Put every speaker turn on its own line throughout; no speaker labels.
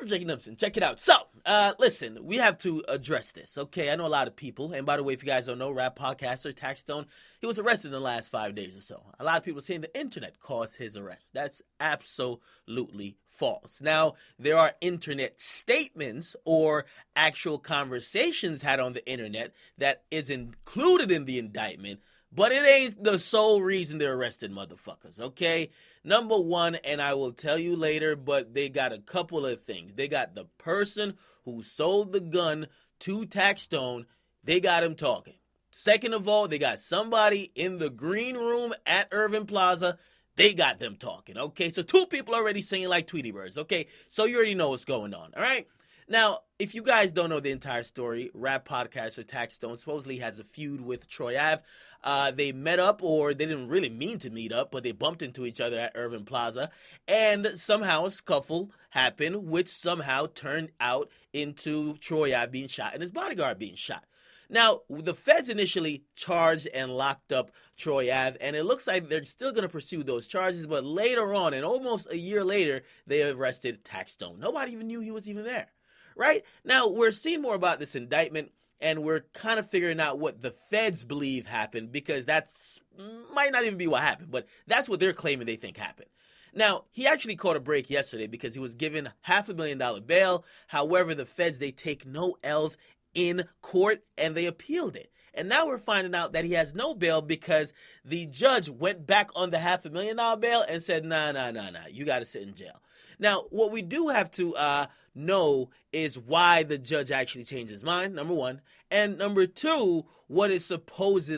for drinking Nimson. Check it out. So, listen, we have to address this, okay? I know a lot of people, and by the way, if you guys don't know, rap podcaster Taxstone, he was arrested in the last 5 days or so. A lot of people saying the internet caused his arrest. That's absolutely false. Now, there are internet statements or actual conversations had on the internet that is included in the indictment, but it ain't the sole reason they're arresting motherfuckers, okay? Number one, and I will tell you later, but they got a couple of things. They got the person who sold the gun to Taxstone. They got him talking. Second of all, they got somebody in the green room at Irving Plaza. They got them talking, okay? So 2 people already singing like Tweety Birds, okay? So you already know what's going on, all right? Now, if you guys don't know the entire story, rap podcaster Taxstone supposedly has a feud with Troy Ave. They met up, or they didn't really mean to meet up, but they bumped into each other at Irving Plaza, and somehow a scuffle happened, which somehow turned out into Troy Ave being shot and his bodyguard being shot. Now, the feds initially charged and locked up Troy Ave, and it looks like they're still going to pursue those charges, but later on, and almost a year later, they arrested Taxstone. Nobody even knew he was even there. Right? Now, we're seeing more about this indictment, and we're kind of figuring out what the feds believe happened, because that's might not even be what happened, but that's what they're claiming they think happened. Now, he actually caught a break yesterday because he was given $500,000 bail. However, the feds, they take no L's in court, and they appealed it. And now we're finding out that he has no bail because the judge went back on the $500,000 bail and said, nah, you got to sit in jail. Now, what we do have to know is why the judge actually changed his mind, number one. And number two, what he's accused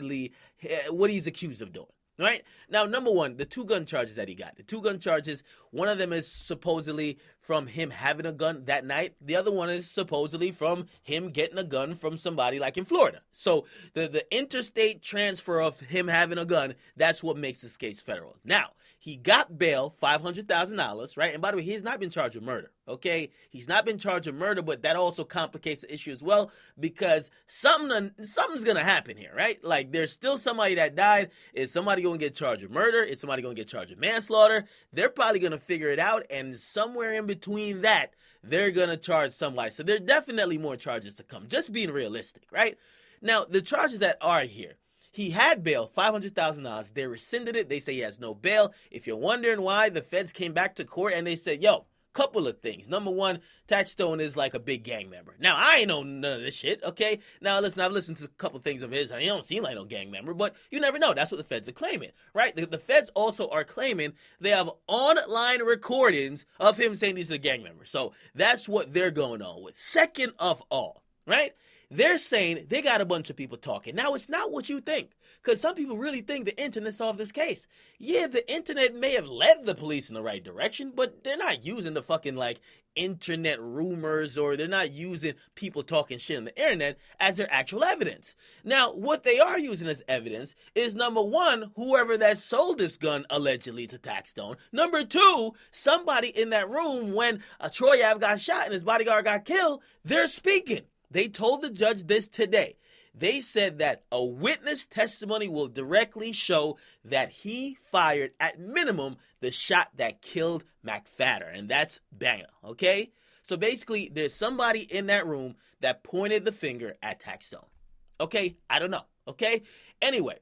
of doing. Right? Now, number one, the 2 gun charges that he got. The 2 gun charges, one of them is supposedly from him having a gun that night. The other one is supposedly from him getting a gun from somebody like in Florida. So the interstate transfer of him having a gun, that's what makes this case federal. Now, he got bail, $500,000, right? And by the way, he has not been charged with murder, okay? He's not been charged with murder, but that also complicates the issue as well, because something's going to happen here, right? Like, there's still somebody that died. Is somebody going to get charged with murder? Is somebody going to get charged with manslaughter? They're probably going to figure it out, and somewhere in between that, they're going to charge somebody. So there are definitely more charges to come, just being realistic, right? Now, the charges that are here, he had bail, $500,000. They rescinded it. They say he has no bail. If you're wondering why, the feds came back to court and they said, couple of things. Number one, Taxstone is like a big gang member. Now, I ain't know none of this shit, okay? Now, listen, I've listened to a couple things of his. He don't seem like no gang member, but you never know. That's what the feds are claiming, right? The feds also are claiming they have online recordings of him saying he's a gang member. So that's what they're going on with. Second of all, right? They're saying they got a bunch of people talking. Now, it's not what you think, because some people really think the internet solved this case. Yeah, the internet may have led the police in the right direction, but they're not using the fucking, like, internet rumors, or they're not using people talking shit on the internet as their actual evidence. Now, what they are using as evidence is, number one, whoever that sold this gun allegedly to Taxstone. Number two, somebody in that room when Troy Ave got shot and his bodyguard got killed, they're speaking. They told the judge this today. They said that a witness testimony will directly show that he fired, at minimum, the shot that killed McFadder. And that's banger, okay? So basically, there's somebody in that room that pointed the finger at Taxstone. Okay? I don't know, okay? Anyway,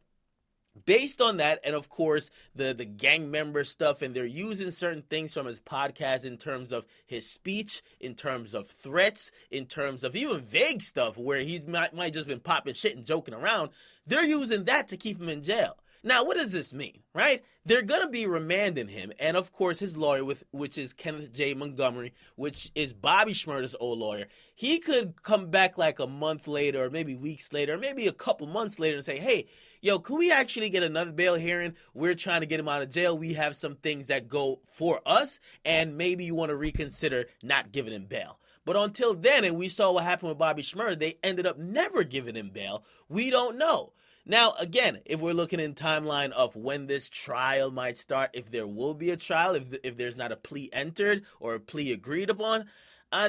based on that, and of course, the gang member stuff, and they're using certain things from his podcast in terms of his speech, in terms of threats, in terms of even vague stuff where he might just been popping shit and joking around, they're using that to keep him in jail. Now, what does this mean, right? They're going to be remanding him, and of course, his lawyer, which is Kenneth J. Montgomery, which is Bobby Shmurda's old lawyer, he could come back like a month later, or maybe weeks later, or maybe a couple months later and say, hey, can we actually get another bail hearing? We're trying to get him out of jail. We have some things that go for us, and maybe you want to reconsider not giving him bail. But until then, and we saw what happened with Bobby Shmurda, they ended up never giving him bail. We don't know. Now, again, if we're looking in timeline of when this trial might start, if there will be a trial, if there's not a plea entered or a plea agreed upon,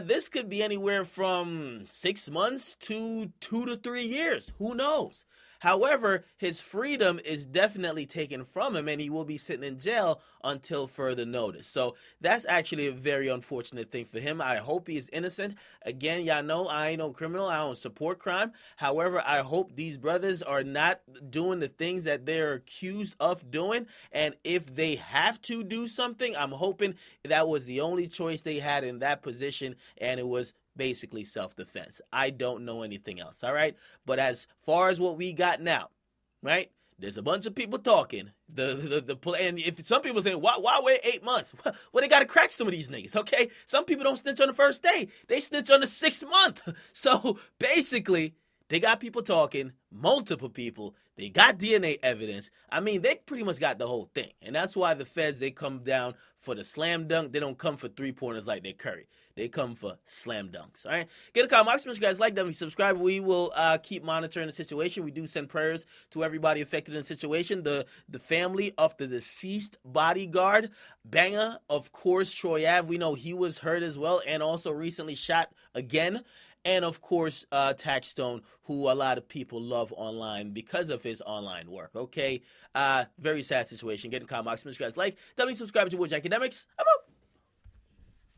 this could be anywhere from 6 months to 2 to 3 years. Who knows? However, his freedom is definitely taken from him, and he will be sitting in jail until further notice. So that's actually a very unfortunate thing for him. I hope he is innocent. Again, y'all know I ain't no criminal. I don't support crime. However, I hope these brothers are not doing the things that they're accused of doing. And if they have to do something, I'm hoping that was the only choice they had in that position, and it was basically self-defense. I don't know anything else, all right? But as far as what we got now, right? There's a bunch of people talking. And if some people saying, why wait 8 months? Well, they got to crack some of these niggas, okay? Some people don't snitch on the first day. They snitch on the 6th month. So basically, they got people talking, multiple people. They got DNA evidence. I mean, they pretty much got the whole thing. And that's why the feds, they come down for the slam dunk. They don't come for 3-pointers like they Curry. They come for slam dunks, all right? Get a comment. Make sure you guys like them. Subscribe. We will keep monitoring the situation. We do send prayers to everybody affected in the situation. The family of the deceased bodyguard, Banger, of course, Troy Ave. We know he was hurt as well and also recently shot again. And, of course, Taxstone, who a lot of people love online because of his online work, okay? Very sad situation. Get in the comment box. Make sure you guys like. Definitely subscribe to Akademiks. I'm out.